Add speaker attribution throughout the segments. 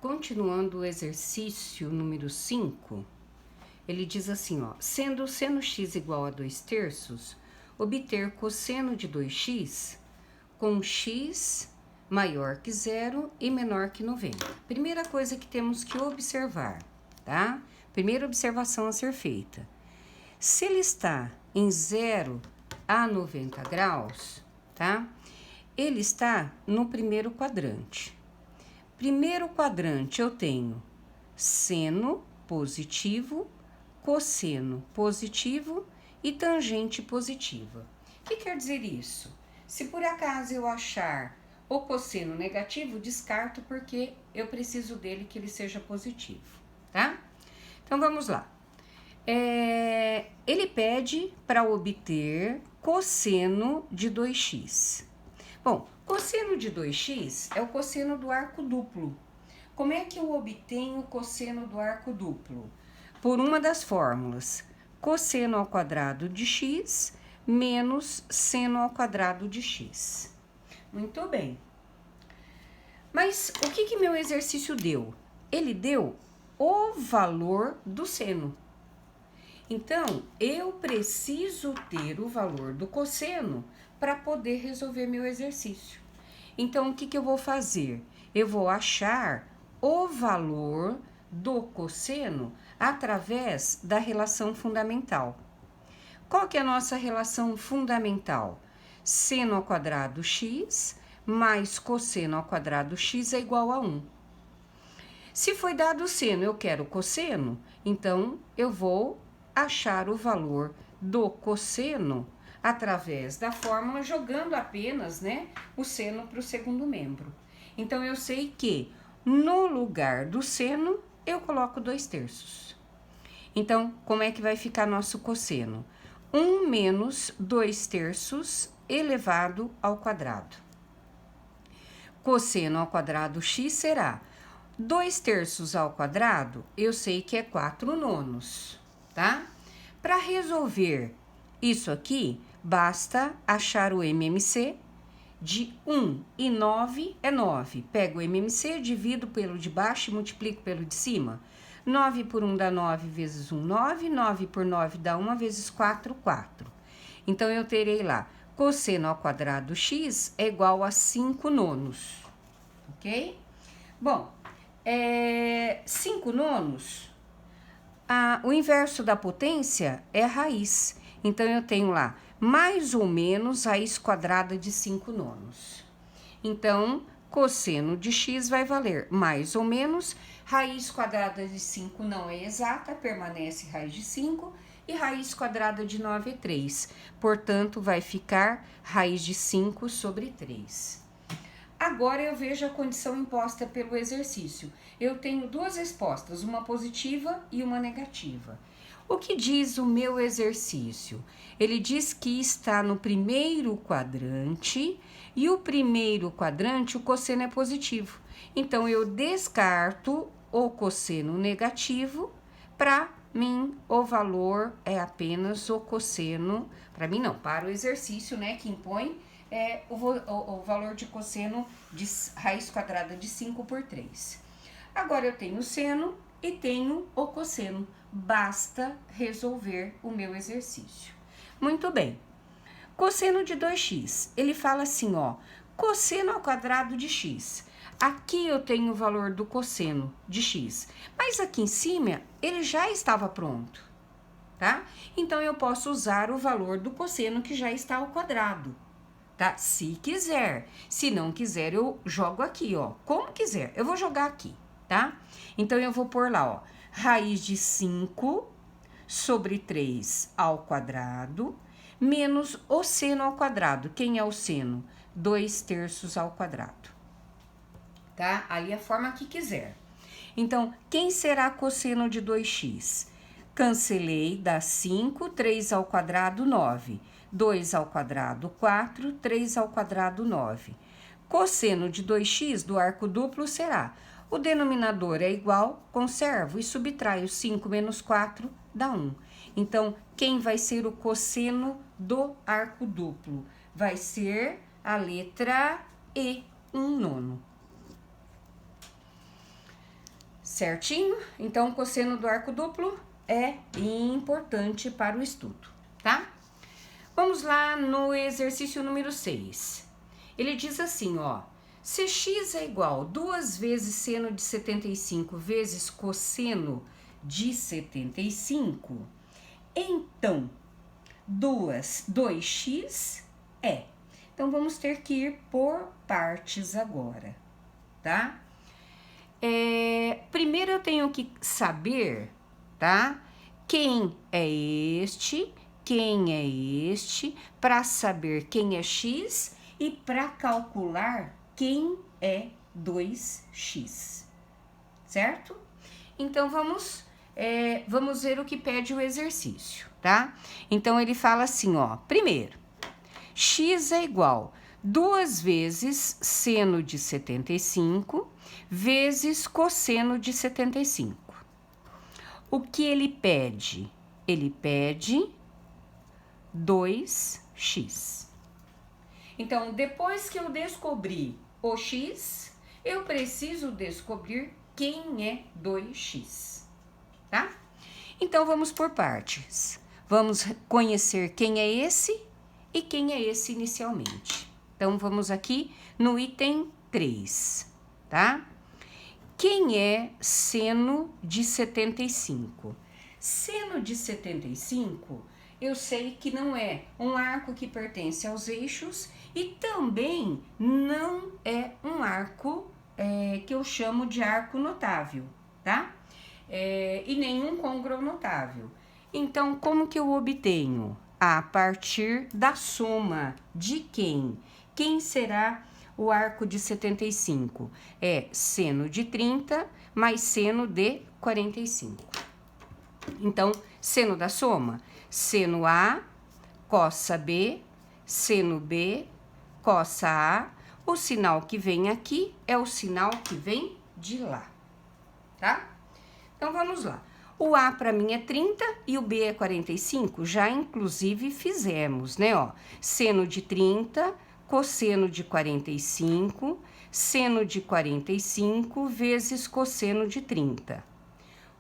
Speaker 1: Continuando o exercício número 5, ele diz assim, ó, sendo o seno x igual a 2/3, obter cosseno de 2x com x maior que 0 e menor que 90. Primeira coisa que temos que observar, tá? Primeira observação a ser feita. Se ele está em 0 a 90 graus, tá? Ele está no primeiro quadrante. Primeiro quadrante eu tenho seno positivo, cosseno positivo e tangente positiva. O que quer dizer isso? Se por acaso eu achar o cosseno negativo, descarto porque eu preciso dele que ele seja positivo, tá? Então vamos lá. Ele pede para obter cosseno de 2x. Bom, cosseno de 2x é o cosseno do arco duplo. Como é que eu obtenho o cosseno do arco duplo? Por uma das fórmulas, cosseno ao quadrado de x menos seno ao quadrado de x. Muito bem. Mas o que meu exercício deu? Ele deu o valor do seno. Então, eu preciso ter o valor do cosseno para poder resolver meu exercício. Então, o que eu vou fazer? Eu vou achar o valor do cosseno através da relação fundamental. Qual que é a nossa relação fundamental? Seno ao quadrado x mais cosseno ao quadrado x é igual a 1. Se foi dado o seno, eu quero o cosseno, então eu vou achar o valor do cosseno através da fórmula, jogando apenas, o seno para o segundo membro. Então, eu sei que no lugar do seno, eu coloco 2/3. Então, como é que vai ficar nosso cosseno? 1 menos 2/3 elevado ao quadrado. Cosseno ao quadrado x será 2/3 ao quadrado, eu sei que é 4/9, tá? Para resolver isso aqui, basta achar o MMC de 1 e 9 é 9. Pego o MMC, divido pelo de baixo e multiplico pelo de cima. 9 por 1 dá 9 vezes 1, 9. 9 por 9 dá 1 vezes 4, 4. Então, eu terei lá, cosseno ao quadrado x é igual a 5/9, ok? Bom, 5/9, o inverso da potência é a raiz. Então, eu tenho lá, mais ou menos raiz quadrada de 5/9. Então, cosseno de x vai valer mais ou menos, raiz quadrada de 5 não é exata, permanece raiz de 5, e raiz quadrada de 9 é 3. Portanto, vai ficar raiz de 5 sobre 3. Agora, eu vejo a condição imposta pelo exercício. Eu tenho duas respostas, uma positiva e uma negativa. O que diz o meu exercício? Ele diz que está no primeiro quadrante e o primeiro quadrante, o cosseno é positivo. Então, eu descarto o cosseno negativo. Para mim, o valor é apenas o cosseno, para mim não, para o exercício, que impõe o valor de cosseno de raiz quadrada de 5 por 3. Agora, eu tenho o seno e tenho o cosseno. Basta resolver o meu exercício. Muito bem. Cosseno de 2x. Ele fala assim, ó, cosseno ao quadrado de x. Aqui eu tenho o valor do cosseno de x, mas aqui em cima ele já estava pronto, tá? Então, eu posso usar o valor do cosseno que já está ao quadrado, tá? Se quiser. Se não quiser, eu jogo aqui, ó. Como quiser, eu vou jogar aqui, tá? Então, eu vou pôr lá, ó, raiz de 5 sobre 3 ao quadrado, menos o seno ao quadrado. Quem é o seno? 2/3 ao quadrado. Tá? Aí a forma que quiser. Então, quem será cosseno de 2x? Cancelei, dá 5, 3 ao quadrado, 9. 2 ao quadrado, 4, 3 ao quadrado, 9. Cosseno de 2x do arco duplo será, o denominador é igual, conservo e subtraio 5 menos 4, dá 1. Então, quem vai ser o cosseno do arco duplo? Vai ser a letra E, 1/9. Certinho? Então, o cosseno do arco duplo é importante para o estudo, tá? Vamos lá no exercício número 6. Ele diz assim, ó. Se x é igual a 2 vezes seno de 75 vezes cosseno de 75, então 2x é. Então, vamos ter que ir por partes agora, tá? Primeiro eu tenho que saber, tá? Quem é este, para saber quem é x e para calcular quem é 2x, certo? Então, vamos ver o que pede o exercício, tá? Então, ele fala assim, ó, primeiro, x é igual a 2 vezes seno de 75 vezes cosseno de 75. O que ele pede? Ele pede 2x. Então, depois que eu descobri o x, eu preciso descobrir quem é 2x, tá? Então, vamos por partes. Vamos conhecer quem é esse e quem é esse inicialmente. Então, vamos aqui no item 3, tá? Quem é seno de 75? Seno de 75, eu sei que não é um arco que pertence aos eixos e também não é um arco que eu chamo de arco notável, tá? E nenhum côngruo notável. Então, como que eu obtenho? A partir da soma de quem? Quem será o arco de 75? É seno de 30 mais seno de 45. Então, seno da soma, seno A, cossa B, seno B, cossa A. O sinal que vem aqui é o sinal que vem de lá, tá? Então, vamos lá. O A para mim é 30 e o B é 45, já inclusive fizemos, né, ó. Seno de 30, cosseno de 45, seno de 45 vezes cosseno de 30.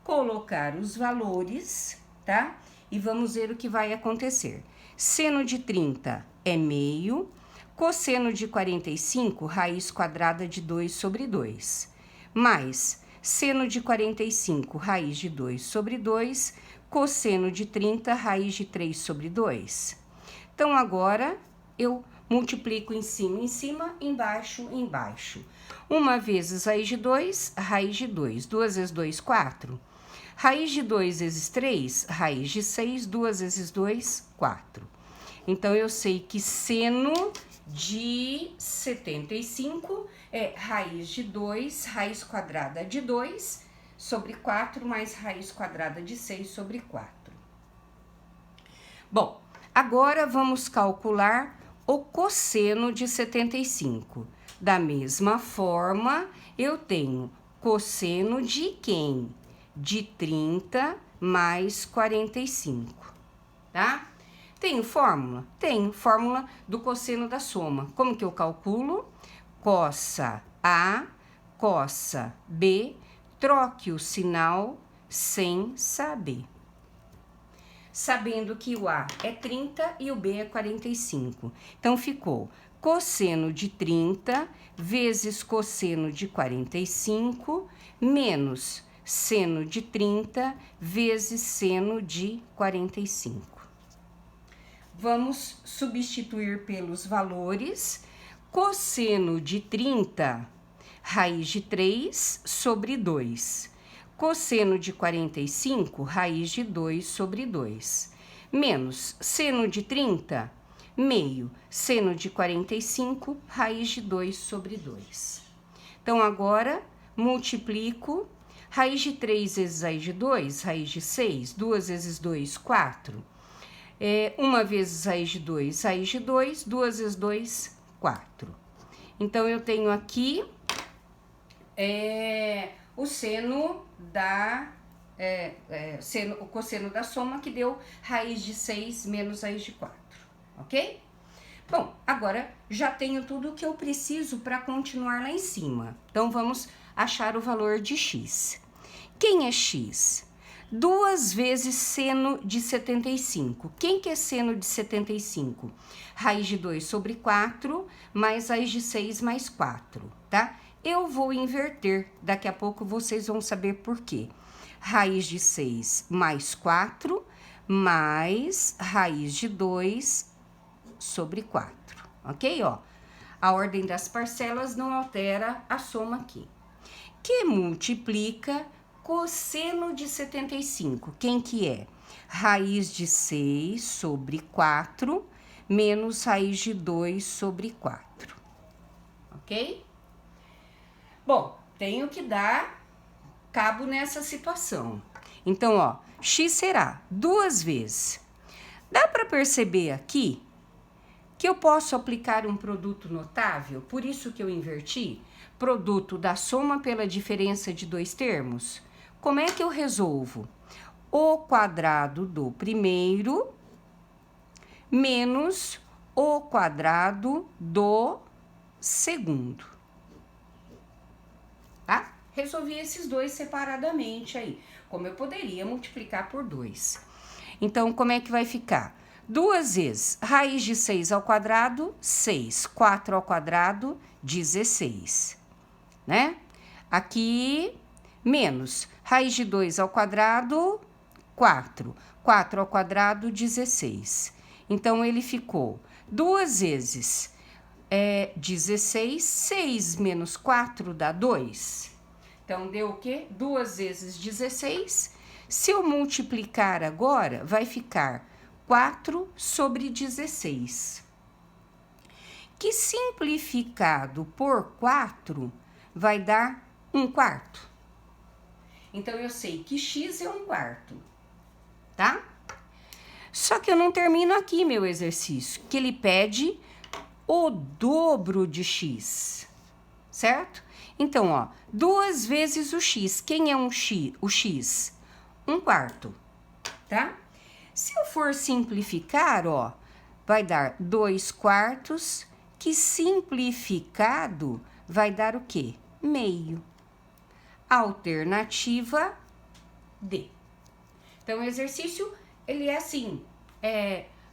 Speaker 1: Colocar os valores, tá? E vamos ver o que vai acontecer. Seno de 30 é meio, cosseno de 45, raiz quadrada de 2 sobre 2, mais seno de 45, raiz de 2 sobre 2, cosseno de 30, raiz de 3 sobre 2. Então, agora, eu multiplico em cima, embaixo, embaixo. Uma vezes raiz de 2, raiz de 2. 2 vezes 2, 4. Raiz de 2 vezes 3, raiz de 6. 2 vezes 2, 4. Então, eu sei que seno de 75 é raiz de 2, raiz quadrada de 2 sobre 4, mais raiz quadrada de 6 sobre 4. Bom, agora vamos calcular o cosseno de 75. Da mesma forma, eu tenho cosseno de quem? De 30 mais 45, tá? Tenho fórmula? Tenho fórmula do cosseno da soma. Como que eu calculo? Cossa A, cossa B, troque o sinal sem saber. Sabendo que o A é 30 e o B é 45. Então, ficou cosseno de 30 vezes cosseno de 45 menos seno de 30 vezes seno de 45. Vamos substituir pelos valores. Cosseno de 30, raiz de 3 sobre 2. Cosseno de 45, raiz de 2 sobre 2. Menos seno de 30, meio. Seno de 45, raiz de 2 sobre 2. Então, agora, multiplico. Raiz de 3 vezes raiz de 2, raiz de 6. 2 vezes 2, 4. Uma vezes raiz de 2, raiz de 2. 2 vezes 2, 4. Então, eu tenho aqui o seno da... o cosseno da soma, que deu raiz de 6 menos raiz de 4, ok? Bom, agora já tenho tudo o que eu preciso para continuar lá em cima. Então, vamos achar o valor de x. Quem é x? 2 vezes seno de 75. Quem que é seno de 75? Raiz de 2 sobre 4, mais raiz de 6 mais 4, tá? Eu vou inverter, daqui a pouco vocês vão saber por quê. Raiz de 6 mais 4, mais raiz de 2 sobre 4, ok? Ó, a ordem das parcelas não altera a soma aqui. Que multiplica cosseno de 75. Quem que é? Raiz de 6 sobre 4, menos raiz de 2 sobre 4, ok? Bom, tenho que dar cabo nessa situação. Então, ó, x será 2 vezes. Dá para perceber aqui que eu posso aplicar um produto notável, por isso que eu inverti, produto da soma pela diferença de 2 termos. Como é que eu resolvo? O quadrado do primeiro menos o quadrado do segundo. Tá? Resolvi esses dois separadamente aí, como eu poderia multiplicar por 2. Então, como é que vai ficar? 2 vezes raiz de 6 ao quadrado, 6. 4 ao quadrado, 16. Né? Aqui, menos raiz de 2 ao quadrado, 4. 4 ao quadrado, 16. Então, ele ficou 2 vezes 16, 6 menos 4 dá 2. Então, deu o quê? 2 vezes 16. Se eu multiplicar agora, vai ficar 4 sobre 16. Que simplificado por 4 vai dar 1/4. Então, eu sei que x é 1/4, tá? Só que eu não termino aqui meu exercício, que ele pede o dobro de x, certo? Então, ó, 2 vezes o x. Quem é o x? 1/4, tá? Se eu for simplificar, ó, vai dar 2/4, que simplificado vai dar o quê? Meio. Alternativa D. Então, o exercício, ele é assim,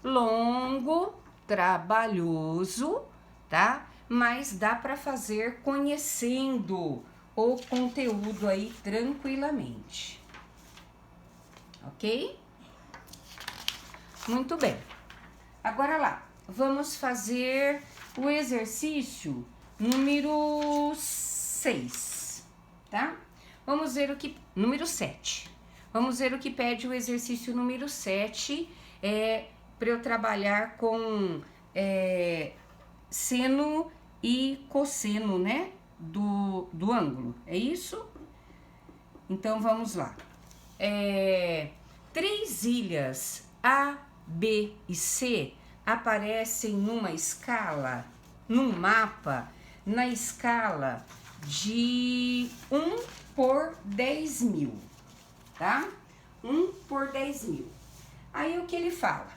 Speaker 1: longo, trabalhoso, tá? Mas dá para fazer conhecendo o conteúdo aí tranquilamente. Ok? Muito bem. Agora lá, vamos fazer o exercício número 6, tá? Vamos ver o que... Número 7. Vamos ver o que pede o exercício número 7, para eu trabalhar com seno e cosseno, né? Do ângulo, é isso? Então, vamos lá. 3 ilhas A, B e C aparecem numa escala, num mapa, na escala de 1 por 10.000, tá? 1 por 10.000. Aí, o que ele fala?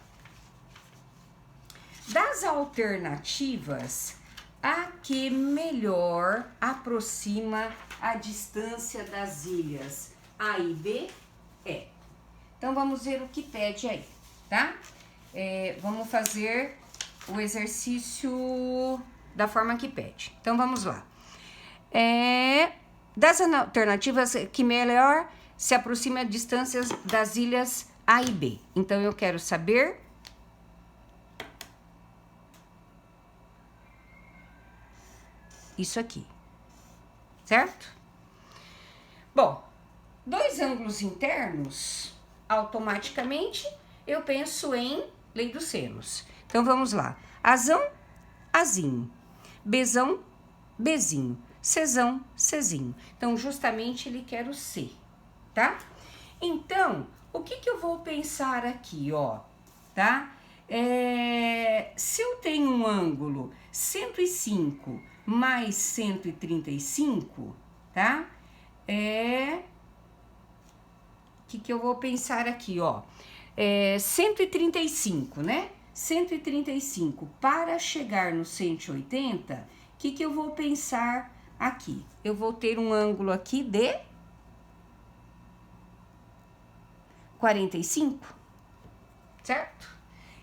Speaker 1: Das alternativas, a que melhor aproxima a distância das ilhas A e B é. Então, vamos ver o que pede aí, tá? Vamos fazer o exercício da forma que pede. Então, vamos lá. Das alternativas, que melhor se aproxima a distâncias das ilhas A e B. Então, eu quero saber... isso aqui, certo? Bom, 2 ângulos internos, automaticamente eu penso em lei dos senos. Então, vamos lá. Azão, Azinho. Bzão, Bzinho. Czão, Czinho. Então, justamente ele quer o C, tá? Então, o que eu vou pensar aqui, ó, tá? Se eu tenho um ângulo 105 mais 135, tá? O que eu vou pensar aqui, ó? 135, né? 135 para chegar no 180, o que eu vou pensar aqui? Eu vou ter um ângulo aqui de 45, certo?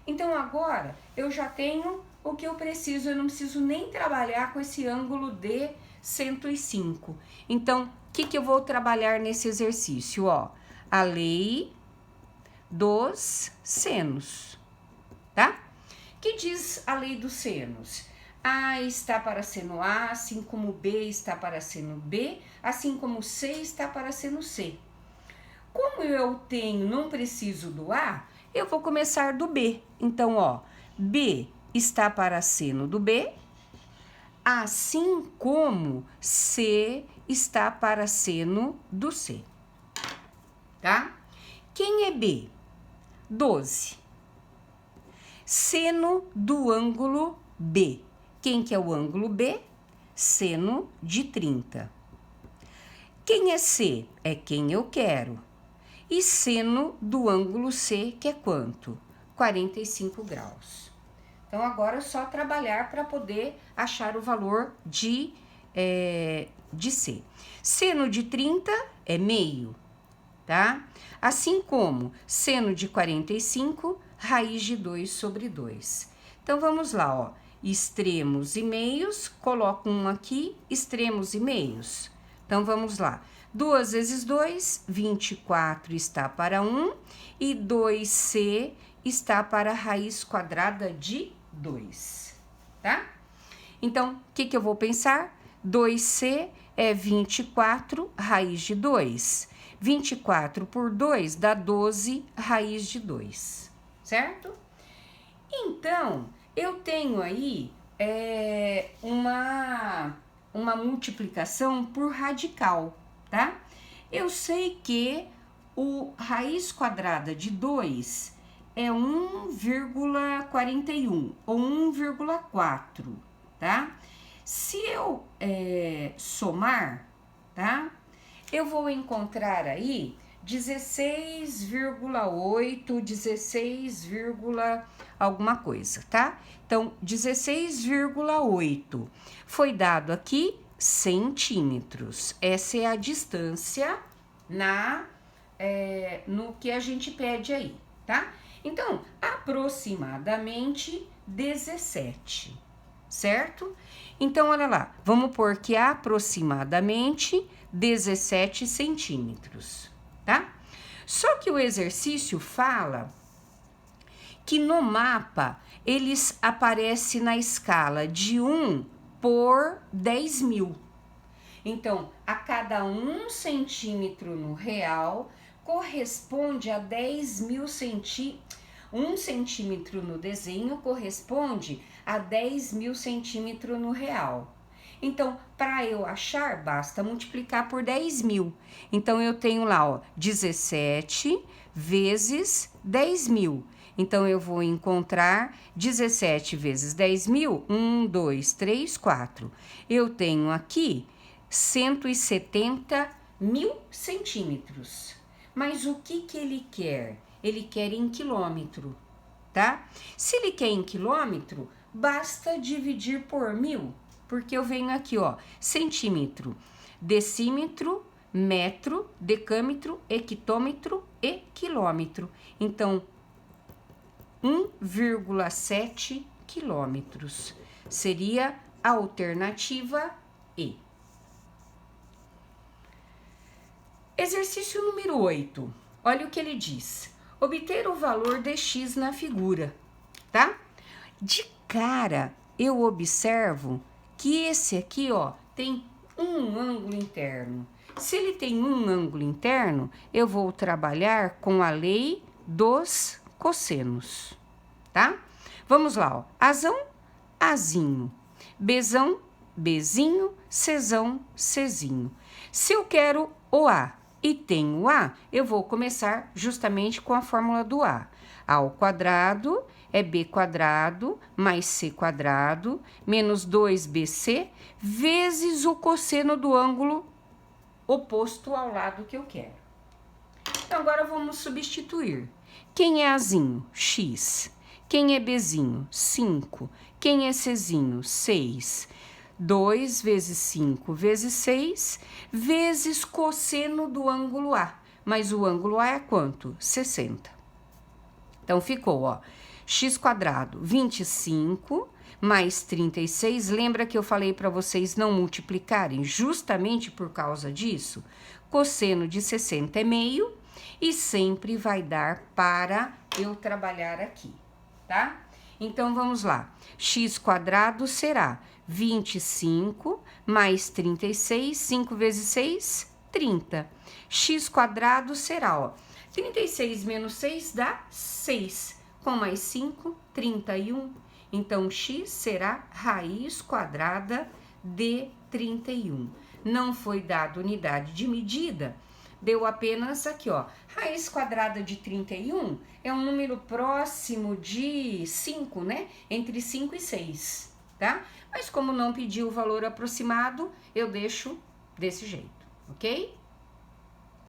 Speaker 1: Então, agora, eu já tenho o que eu preciso, eu não preciso nem trabalhar com esse ângulo de 105. Então, o que eu vou trabalhar nesse exercício? Ó, a lei dos senos, tá? Que diz a lei dos senos? A está para seno A, assim como B está para seno B, assim como C está para seno C. Como eu tenho, não preciso do A, eu vou começar do B. Então, ó, B está para seno do B, assim como C está para seno do C, tá? Quem é B? 12. Seno do ângulo B. Quem que é o ângulo B? Seno de 30. Quem é C? É quem eu quero. E seno do ângulo C, que é quanto? 45 graus. Então, agora é só trabalhar para poder achar o valor de C. Seno de 30 é meio, tá? Assim como seno de 45, raiz de 2 sobre 2. Então, vamos lá, ó. Extremos e meios, coloco um aqui, extremos e meios. Então, vamos lá. 2 vezes 2, 24 está para 1, e 2C está para a raiz quadrada de 2, tá? Então, o que eu vou pensar? 2C é 24 raiz de 2. 24 por 2 dá 12 raiz de 2, certo? Então, eu tenho aí uma multiplicação por radical, tá? Eu sei que o raiz quadrada de 2 é 1,41 ou 1,4, tá? Se eu somar, tá? Eu vou encontrar aí 16,8, 16, alguma coisa, tá? Então, 16,8 foi dado aqui centímetros. Essa é a distância no que a gente pede aí, tá? Então, aproximadamente 17, certo? Então, olha lá, vamos pôr que aproximadamente 17 centímetros, tá? Só que o exercício fala que no mapa eles aparecem na escala de 1 por 10.000. Então, a cada 1 centímetro no real corresponde a 10.000 centímetros. 1 centímetro no desenho corresponde a 10.000 centímetros no real. Então, para eu achar, basta multiplicar por 10.000. Então, eu tenho lá, ó, 17 vezes 10.000. Então, eu vou encontrar 17 vezes 10.000, 1, 2, 3, 4. Eu tenho aqui 170.000 centímetros. Mas o que ele quer? Ele quer em quilômetro, tá? Se ele quer em quilômetro, basta dividir por 1.000, porque eu venho aqui, ó, centímetro, decímetro, metro, decâmetro, hectômetro e quilômetro. Então, 1,7 quilômetros seria a alternativa E. Exercício número 8. Olha o que ele diz. Obter o valor de x na figura, tá? De cara, eu observo que esse aqui, ó, tem um ângulo interno. Se ele tem um ângulo interno, eu vou trabalhar com a lei dos cossenos, tá? Vamos lá, ó. Azão, Azinho. Bzão, Bzinho. Czão, Czinho. Se eu quero o A e tenho A, eu vou começar justamente com a fórmula do A. A ao quadrado é B quadrado mais C quadrado menos 2BC vezes o cosseno do ângulo oposto ao lado que eu quero. Então, agora vamos substituir. Quem é Azinho? X. Quem é Bzinho? 5. Quem é Czinho? 6. 2 vezes 5 vezes 6 vezes cosseno do ângulo A. mas o ângulo A é quanto? 60. Então, ficou, ó, x quadrado 25 mais 36. Lembra que eu falei para vocês não multiplicarem? Justamente por causa disso, cosseno de 60 é meio e sempre vai dar para eu trabalhar aqui, tá? Então, vamos lá. X quadrado será 25 mais 36, 5 vezes 6, 30. X quadrado será, ó, 36 menos 6 dá 6. Com mais 5, 31. Então, x será raiz quadrada de 31. Não foi dado unidade de medida, deu apenas aqui, ó. Raiz quadrada de 31 é um número próximo de 5, né? Entre 5 e 6, tá? Mas como não pediu o valor aproximado, eu deixo desse jeito, ok?